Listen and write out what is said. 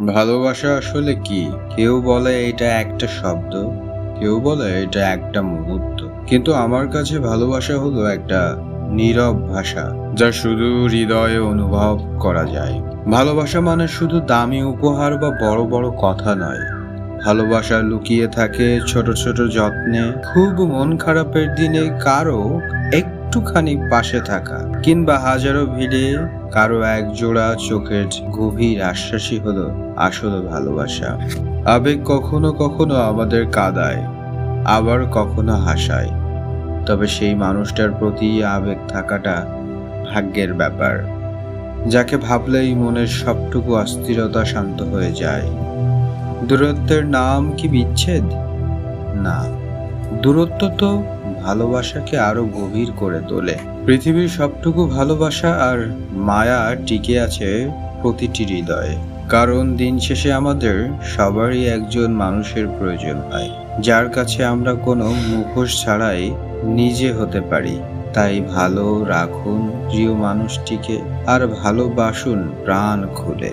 ভালোবাসা আসলে কি? কেউ বলে এটা একটা শব্দ, কেউ বলে এটা একটা মুহূর্ত, কিন্তু আমার কাছে ভালোবাসা হলো একটা নীরব ভাষা, যা শুধু হৃদয়ে অনুভব করা যায়। ভালোবাসা মানে শুধু দামি উপহার বা বড় বড় কথা নয়। ভালোবাসা লুকিয়ে থাকে ছোট ছোট যত্নে, খুব মন খারাপের দিনে কারো একটুখানি পাশে থাকা, কিংবা হাজারো ভিড়ে কারো এক জোড়া চোখের গভীর আশ্বাসই হলো আসলে ভালোবাসা। আবেগ কখনো কখনো আমাদের কাঁদায়, আবার কখনো হাসায়, তবে সেই মানুষটার প্রতি আবেগ থাকাটা ভাগ্যের ব্যাপার, যাকে ভাবলেই মনের সবটুকু অস্থিরতা শান্ত হয়ে যায়। দূরত্বের নাম কি বিচ্ছেদ? না, দূরত্ব তো ভালোবাসাকে আরো গভীর করে তোলে। পৃথিবীর সবটুকু ভালোবাসা আর মায়া টিকে আছে প্রতিটি হৃদয়ে, কারণ দিন শেষে আমাদের সবারই একজন মানুষের প্রয়োজন হয়, যার কাছে আমরা কোনো মুখোশ ছাড়াই নিজে হতে পারি। তাই ভালো রাখুন প্রিয় মানুষটিকে, আর ভালোবাসুন প্রাণ খুলে।